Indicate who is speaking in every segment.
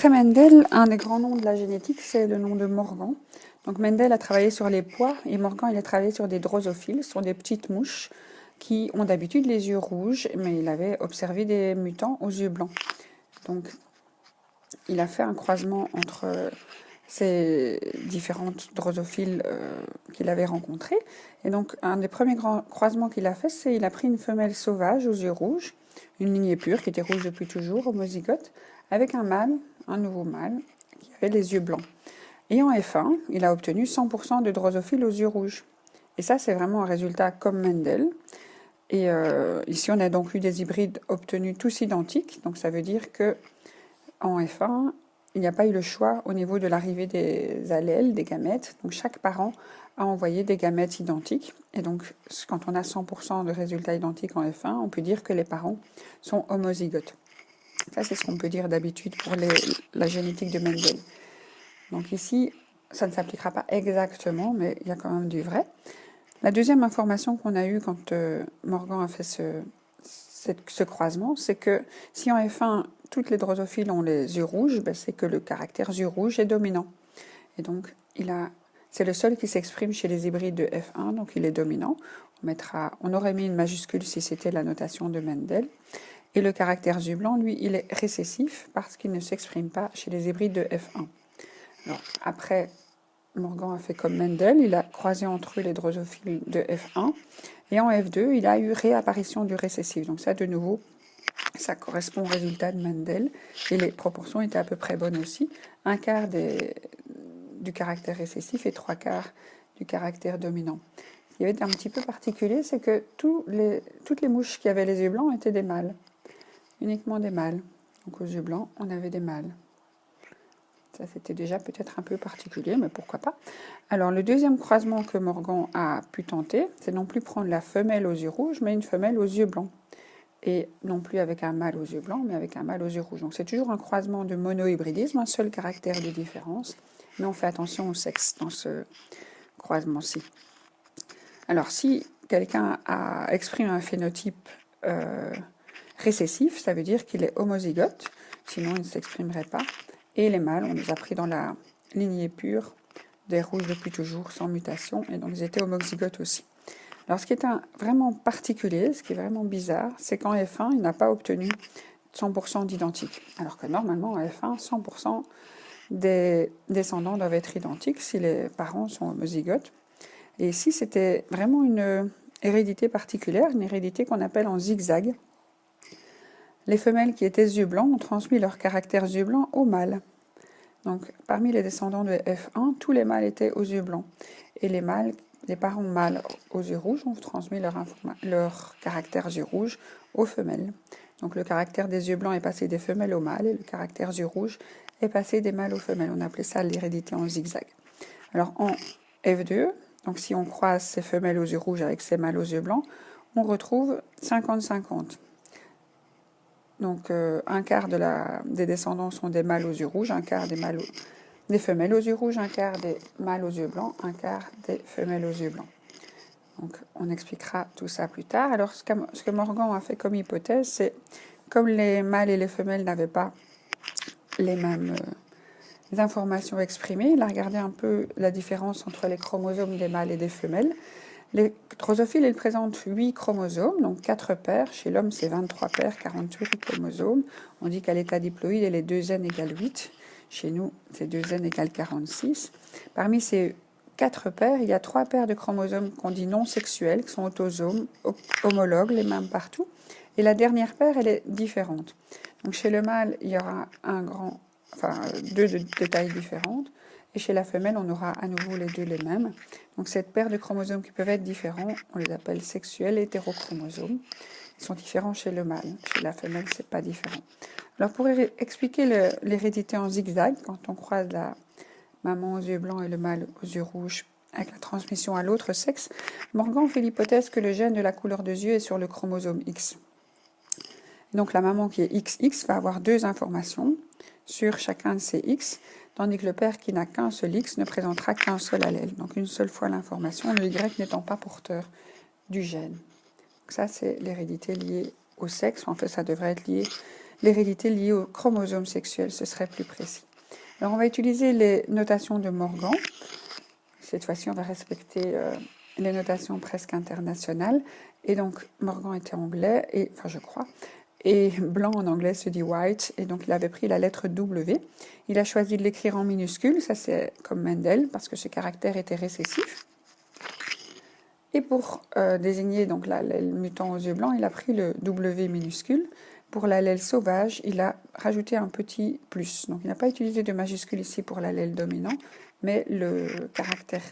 Speaker 1: Après Mendel, un des grands noms de la génétique, c'est le nom de Morgan. Donc Mendel a travaillé sur les pois et Morgan il a travaillé sur des drosophiles, sur des petites mouches qui ont d'habitude les yeux rouges, mais il avait observé des mutants aux yeux blancs. Donc il a fait un croisement entre ces différentes drosophiles qu'il avait rencontrées. Et donc un des premiers grands croisements qu'il a fait, c'est qu'il a pris une femelle sauvage aux yeux rouges, une lignée pure qui était rouge depuis toujours, homozygote, avec un mâle, un nouveau mâle, qui avait les yeux blancs. Et en F1, il a obtenu 100% de drosophiles aux yeux rouges. Et ça, c'est vraiment un résultat comme Mendel. Et ici, on a donc eu des hybrides obtenus tous identiques. Donc ça veut dire que en F1, il n'y a pas eu le choix au niveau de l'arrivée des allèles, des gamètes. Donc chaque parent a envoyé des gamètes identiques. Et donc, quand on a 100% de résultats identiques en F1, on peut dire que les parents sont homozygotes. Ça, c'est ce qu'on peut dire d'habitude pour la génétique de Mendel. Donc ici, ça ne s'appliquera pas exactement, mais il y a quand même du vrai. La deuxième information qu'on a eue quand Morgan a fait ce croisement, c'est que si en F1, toutes les drosophiles ont les yeux rouges, ben c'est que le caractère yeux rouge est dominant. Et donc, c'est le seul qui s'exprime chez les hybrides de F1, donc il est dominant. On aurait mis une majuscule si c'était la notation de Mendel. Et le caractère yeux blanc, lui, il est récessif parce qu'il ne s'exprime pas chez les hybrides de F1. Alors, après, Morgan a fait comme Mendel, il a croisé entre eux les drosophiles de F1, et en F2, il a eu réapparition du récessif. Donc ça, de nouveau, ça correspond au résultat de Mendel, et les proportions étaient à peu près bonnes aussi. Un quart du caractère récessif et trois quarts du caractère dominant. Ce qui avait été un petit peu particulier, c'est que toutes les mouches qui avaient les yeux blancs étaient des mâles, uniquement des mâles. Donc aux yeux blancs, on avait des mâles. Ça, c'était déjà peut-être un peu particulier, mais pourquoi pas. Alors, le deuxième croisement que Morgan a pu tenter, c'est non plus prendre la femelle aux yeux rouges, mais une femelle aux yeux blancs. Et non plus avec un mâle aux yeux blancs, mais avec un mâle aux yeux rouges. Donc, c'est toujours un croisement de monohybridisme, un seul caractère de différence. Mais on fait attention au sexe dans ce croisement-ci. Alors, si quelqu'un exprime un phénotype récessif, ça veut dire qu'il est homozygote, sinon il ne s'exprimerait pas. Et les mâles, on les a pris dans la lignée pure des rouges depuis toujours, sans mutation, et donc ils étaient homozygotes aussi. Alors ce qui est vraiment particulier, ce qui est vraiment bizarre, c'est qu'en F1, il n'a pas obtenu 100% d'identique. Alors que normalement, en F1, 100% des descendants doivent être identiques si les parents sont homozygotes. Et ici, c'était vraiment une hérédité particulière, une hérédité qu'on appelle en zigzag. Les femelles qui étaient yeux blancs ont transmis leur caractère yeux blancs aux mâles. Donc, parmi les descendants de F1, tous les mâles étaient aux yeux blancs. Et les parents mâles aux yeux rouges ont transmis leur caractère yeux rouges aux femelles. Donc, le caractère des yeux blancs est passé des femelles aux mâles et le caractère yeux rouges est passé des mâles aux femelles. On appelait ça l'hérédité en zigzag. Alors, en F2, donc si on croise ces femelles aux yeux rouges avec ces mâles aux yeux blancs, on retrouve 50-50. Donc, un quart des descendants sont des mâles aux yeux rouges, un quart des femelles aux yeux rouges, un quart des mâles aux yeux blancs, un quart des femelles aux yeux blancs. Donc, on expliquera tout ça plus tard. Alors, ce que Morgan a fait comme hypothèse, c'est comme les mâles et les femelles n'avaient pas les mêmes informations exprimées, il a regardé un peu la différence entre les chromosomes des mâles et des femelles. Les drosophiles, ils présentent 8 chromosomes, donc 4 paires. Chez l'homme, c'est 23 paires, 48 chromosomes. On dit qu'à l'état diploïde, les 2 N égale 8. Chez nous, c'est 2 N égale 46. Parmi ces 4 paires, il y a 3 paires de chromosomes qu'on dit non sexuels, qui sont autosomes, homologues, les mêmes partout. Et la dernière paire, elle est différente. Donc chez le mâle, il y aura deux de tailles différentes. Et chez la femelle, on aura à nouveau les deux les mêmes. Donc cette paire de chromosomes qui peuvent être différents, on les appelle sexuels et hétérochromosomes. Ils sont différents chez le mâle. Chez la femelle, c'est pas différent. Alors pour expliquer l'hérédité en zigzag, quand on croise la maman aux yeux blancs et le mâle aux yeux rouges avec la transmission à l'autre sexe, Morgan fait l'hypothèse que le gène de la couleur des yeux est sur le chromosome X. Donc la maman qui est XX va avoir 2 informations sur chacun de ces X, tandis que le père qui n'a qu'un seul X ne présentera qu'un seul allèle. Donc une seule fois l'information, le Y n'étant pas porteur du gène. Donc ça, c'est l'hérédité liée au sexe. En fait, ça devrait être lié l'hérédité liée au chromosome sexuel, ce serait plus précis. Alors on va utiliser les notations de Morgan. Cette fois-ci, on va respecter les notations presque internationales. Et donc, Morgan était anglais, enfin je crois, et blanc en anglais se dit white, et donc il avait pris la lettre W. Il a choisi de l'écrire en minuscule, ça c'est comme Mendel, parce que ce caractère était récessif. Et pour désigner donc l'allèle mutant aux yeux blancs, il a pris le W minuscule. Pour l'allèle sauvage, il a rajouté un petit plus. Donc il n'a pas utilisé de majuscule ici pour l'allèle dominant, mais le caractère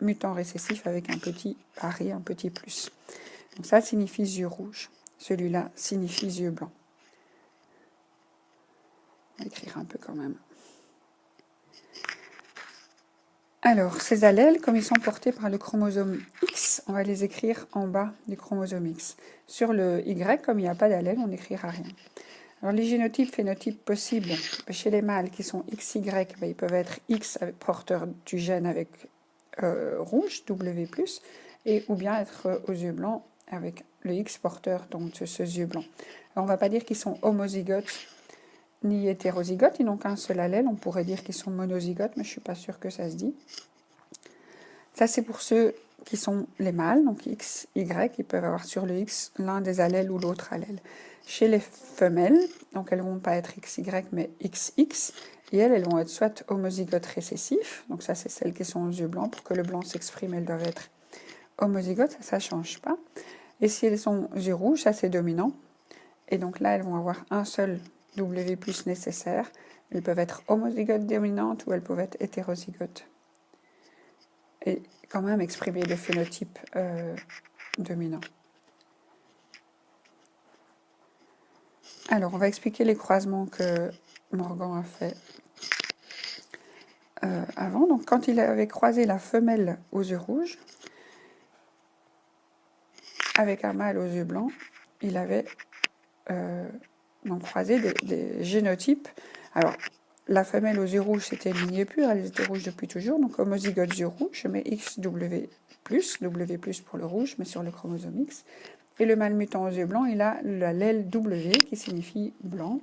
Speaker 1: mutant récessif avec un petit arrêt, un petit plus. Donc ça signifie yeux rouges. Celui-là signifie yeux blancs. On va écrire un peu quand même. Alors, ces allèles, comme ils sont portés par le chromosome X, on va les écrire en bas du chromosome X. Sur le Y, comme il n'y a pas d'allèle, on n'écrira rien. Alors, les génotypes, phénotypes possibles, chez les mâles qui sont XY, ils peuvent être X porteurs du gène avec rouge, W+, et ou bien être aux yeux blancs avec le X porteur, donc ce yeux blanc. Alors, on ne va pas dire qu'ils sont homozygotes ni hétérozygotes, ils n'ont qu'un seul allèle, on pourrait dire qu'ils sont monozygotes, mais je ne suis pas sûre que ça se dit. Ça, c'est pour ceux qui sont les mâles, donc X, Y, ils peuvent avoir sur le X l'un des allèles ou l'autre allèle. Chez les femelles, donc elles ne vont pas être XY, mais XX, et elles vont être soit homozygotes récessifs, donc ça, c'est celles qui sont aux yeux blancs, pour que le blanc s'exprime, elles doivent être homozygotes, ça ne change pas. Et si elles sont aux yeux rouges, ça, c'est dominant, et donc là, elles vont avoir un seul W+ nécessaire. Elles peuvent être homozygotes dominantes ou elles peuvent être hétérozygotes. Et quand même exprimer le phénotype dominant. Alors, on va expliquer les croisements que Morgan a fait avant. Donc, quand il avait croisé la femelle aux yeux rouges avec un mâle aux yeux blancs, il avait donc croisé des génotypes. Alors, la femelle aux yeux rouges, c'était une lignée pure, elle était rouge depuis toujours, donc homozygote yeux rouges, je mets XW+, W+, pour le rouge, mais sur le chromosome X. Et le mâle mutant aux yeux blancs, il a l'allèle W, qui signifie blanc.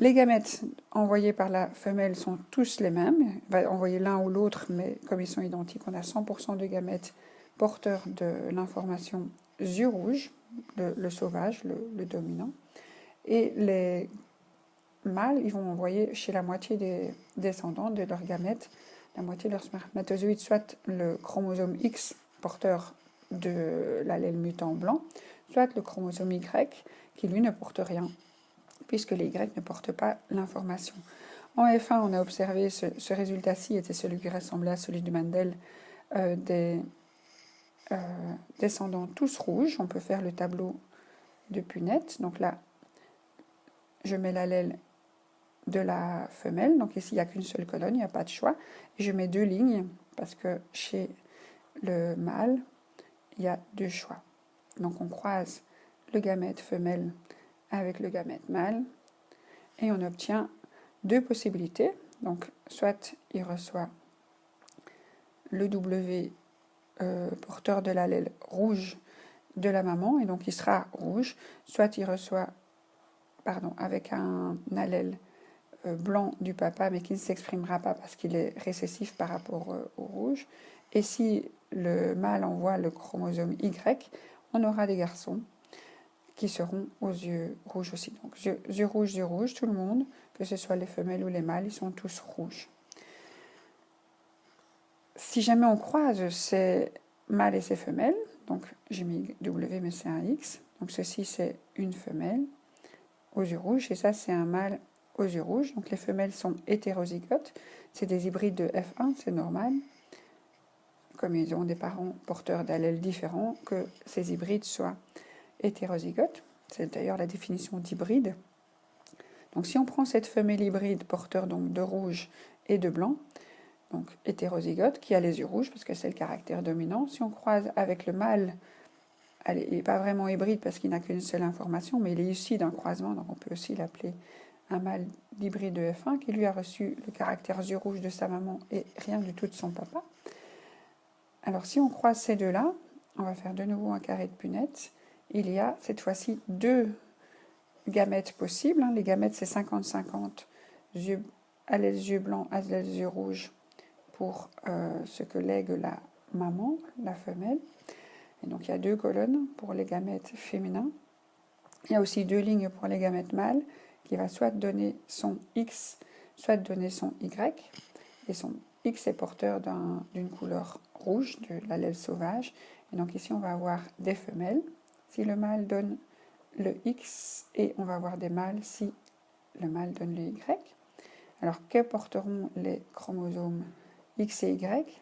Speaker 1: Les gamètes envoyés par la femelle sont tous les mêmes, on va envoyer l'un ou l'autre, mais comme ils sont identiques, on a 100% de gamètes porteurs de l'information yeux rouges, le sauvage, le dominant. Et les mâles, ils vont envoyer chez la moitié des descendants de leurs gamètes, la moitié de leurs spermatozoïdes, soit le chromosome X porteur de l'allèle mutant blanc, soit le chromosome Y qui lui ne porte rien, puisque les Y ne portent pas l'information. En F1, on a observé ce résultat-ci était celui qui ressemblait à celui de Mendel, des descendants tous rouges. On peut faire le tableau de Punnett. Donc là, je mets l'allèle de la femelle, donc ici il n'y a qu'une seule colonne, il n'y a pas de choix, et je mets deux lignes, parce que chez le mâle, il y a deux choix. Donc on croise le gamète femelle avec le gamète mâle, et on obtient deux possibilités, donc soit il reçoit le W porteur de l'allèle rouge de la maman, et donc il sera rouge, soit il reçoit, avec un allèle blanc du papa, mais qui ne s'exprimera pas parce qu'il est récessif par rapport au rouge. Et si le mâle envoie le chromosome Y, on aura des garçons qui seront aux yeux rouges aussi. Donc yeux rouges, tout le monde, que ce soit les femelles ou les mâles, ils sont tous rouges. Si jamais on croise ces mâles et ces femelles, donc j'ai mis W mais c'est un X, donc ceci c'est une femelle aux yeux rouges et ça c'est un mâle aux yeux rouges. Donc les femelles sont hétérozygotes, c'est des hybrides de F1, c'est normal. Comme ils ont des parents porteurs d'allèles différents, que ces hybrides soient hétérozygotes. C'est d'ailleurs la définition d'hybride. Donc si on prend cette femelle hybride porteur donc de rouge et de blanc, donc hétérozygote, qui a les yeux rouges parce que c'est le caractère dominant, si on croise avec le mâle, il n'est pas vraiment hybride parce qu'il n'a qu'une seule information, mais il est issu d'un croisement, donc on peut aussi l'appeler un mâle d'hybride de F1 qui lui a reçu le caractère yeux rouges de sa maman et rien du tout de son papa. Alors si on croise ces deux-là, on va faire de nouveau un carré de Punnett. Il y a cette fois-ci deux gamètes possibles. Les gamètes, c'est 50-50, allèle yeux blancs, allèle yeux rouges, pour ce que lègue la maman, la femelle. Et donc, il y a 2 colonnes pour les gamètes féminins. Il y a aussi 2 lignes pour les gamètes mâles, qui va soit donner son X, soit donner son Y. Et son X est porteur d'une couleur rouge, de l'allèle sauvage. Et donc ici, on va avoir des femelles si le mâle donne le X, et on va avoir des mâles si le mâle donne le Y. Alors, que porteront les chromosomes X et Y?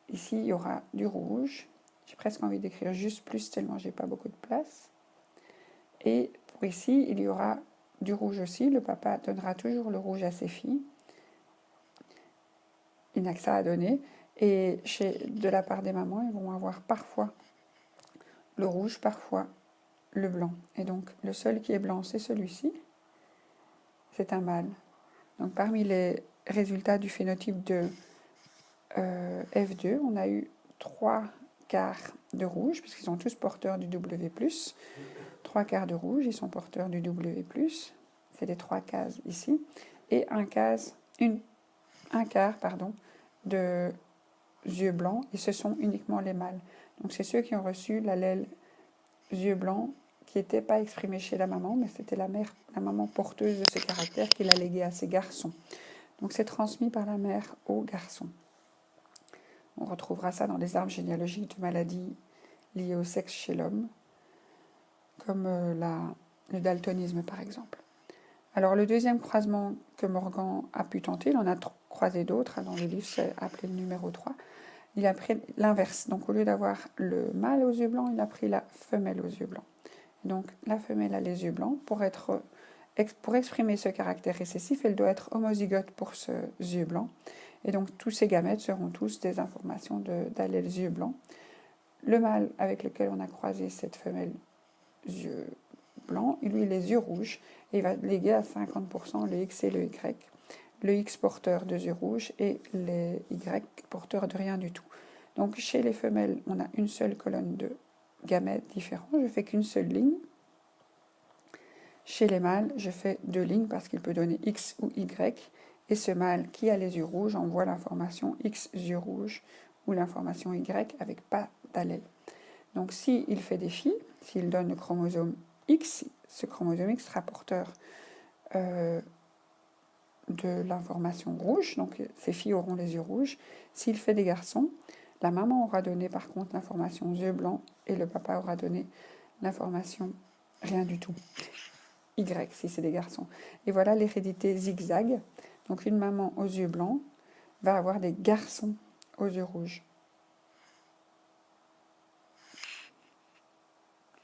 Speaker 1: Ici, il y aura du rouge. J'ai presque envie d'écrire juste plus, tellement j'ai pas beaucoup de place. Et pour ici, il y aura du rouge aussi. Le papa donnera toujours le rouge à ses filles. Il n'a que ça à donner. Et de la part des mamans, ils vont avoir parfois le rouge, parfois le blanc. Et donc, le seul qui est blanc, c'est celui-ci. C'est un mâle. Donc, parmi les résultats du phénotype de F2, on a eu 3 quarts de rouge, puisqu'ils sont tous porteurs du W+. 3 quarts de rouge, ils sont porteurs du W+. C'est les 3 cases ici. Et un quart de yeux blancs, et ce sont uniquement les mâles. Donc c'est ceux qui ont reçu l'allèle yeux blancs qui n'était pas exprimé chez la maman, mais c'était la maman porteuse de ce caractère qui l'a légué à ses garçons. Donc c'est transmis par la mère aux garçons. On retrouvera ça dans les arbres généalogiques de maladies liées au sexe chez l'homme, comme le daltonisme par exemple. Alors le deuxième croisement que Morgan a pu tenter, il en a croisé d'autres, dans le livre c'est appelé le numéro 3, il a pris l'inverse. Donc au lieu d'avoir le mâle aux yeux blancs, il a pris la femelle aux yeux blancs. Donc la femelle a les yeux blancs. Pour exprimer ce caractère récessif, elle doit être homozygote pour ce yeux blanc. Et donc tous ces gamètes seront tous des informations d'allèle yeux blancs. Le mâle avec lequel on a croisé cette femelle yeux blancs, lui les yeux rouges, et il va léguer à 50% le X et le Y. Le X porteur de yeux rouges et les Y porteurs de rien du tout. Donc chez les femelles, on a une seule colonne de gamètes différents, je fais qu'une seule ligne. Chez les mâles, je fais 2 lignes parce qu'il peut donner X ou Y. Et ce mâle qui a les yeux rouges envoie l'information X yeux rouges ou l'information Y avec pas d'allèle. Donc s'il fait des filles, s'il donne le chromosome X, ce chromosome X sera porteur de l'information rouge, donc ces filles auront les yeux rouges. S'il fait des garçons, la maman aura donné par contre l'information yeux blancs et le papa aura donné l'information rien du tout. Y si c'est des garçons. Et voilà l'hérédité zigzag. Donc une maman aux yeux blancs va avoir des garçons aux yeux rouges.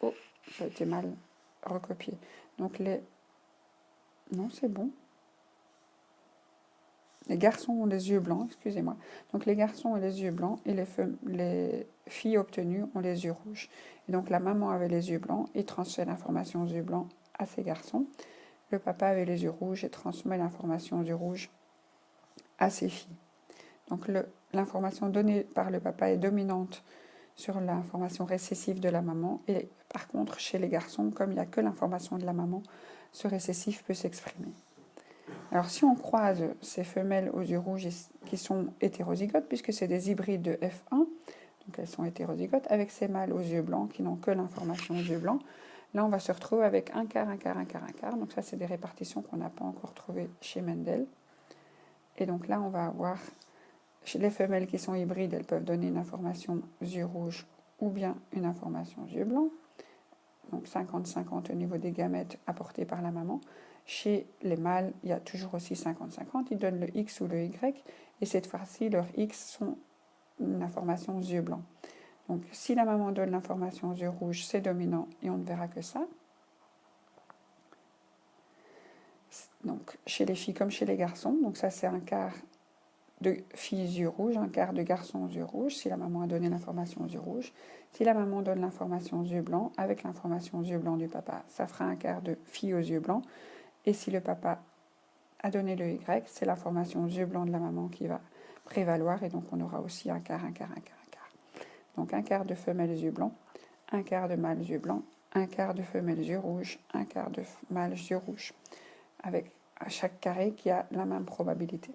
Speaker 1: Oh, ça a été mal recopié. Donc non, c'est bon. Les garçons ont les yeux blancs, excusez-moi. Donc les garçons ont les yeux blancs et les filles obtenues ont les yeux rouges. Et donc la maman avait les yeux blancs et transmet l'information aux yeux blancs à ses garçons. Le papa avait les yeux rouges et transmet l'information aux yeux rouges à ses filles. Donc l'information donnée par le papa est dominante sur l'information récessive de la maman. Et par contre, chez les garçons, comme il n'y a que l'information de la maman, ce récessif peut s'exprimer. Alors si on croise ces femelles aux yeux rouges qui sont hétérozygotes, puisque c'est des hybrides de F1, donc elles sont hétérozygotes, avec ces mâles aux yeux blancs qui n'ont que l'information aux yeux blancs, là on va se retrouver avec un quart, un quart, un quart, un quart. Donc ça c'est des répartitions qu'on n'a pas encore trouvées chez Mendel. Et donc là on va avoir, chez les femelles qui sont hybrides, elles peuvent donner une information yeux rouges ou bien une information yeux blancs. Donc 50-50 au niveau des gamètes apportés par la maman. Chez les mâles, il y a toujours aussi 50-50. Ils donnent le X ou le Y. Et cette fois-ci, leurs X sont une information yeux blancs. Donc si la maman donne l'information yeux rouges, c'est dominant et on ne verra que ça. Donc chez les filles comme chez les garçons. Donc ça, c'est un quart de filles yeux rouges, un quart de garçons aux yeux rouges, si la maman a donné l'information aux yeux rouges. Si la maman donne l'information aux yeux blancs, avec l'information aux yeux blancs du papa, ça fera un quart de filles aux yeux blancs. Et si le papa a donné le Y, c'est l'information aux yeux blancs de la maman qui va prévaloir. Et donc on aura aussi un quart, un quart, un quart, un quart. Donc un quart de femelles yeux blancs, un quart de mâles yeux blancs un quart de femelle yeux rouges, un quart de mâle yeux rouges, avec à chaque carré qui a la même probabilité.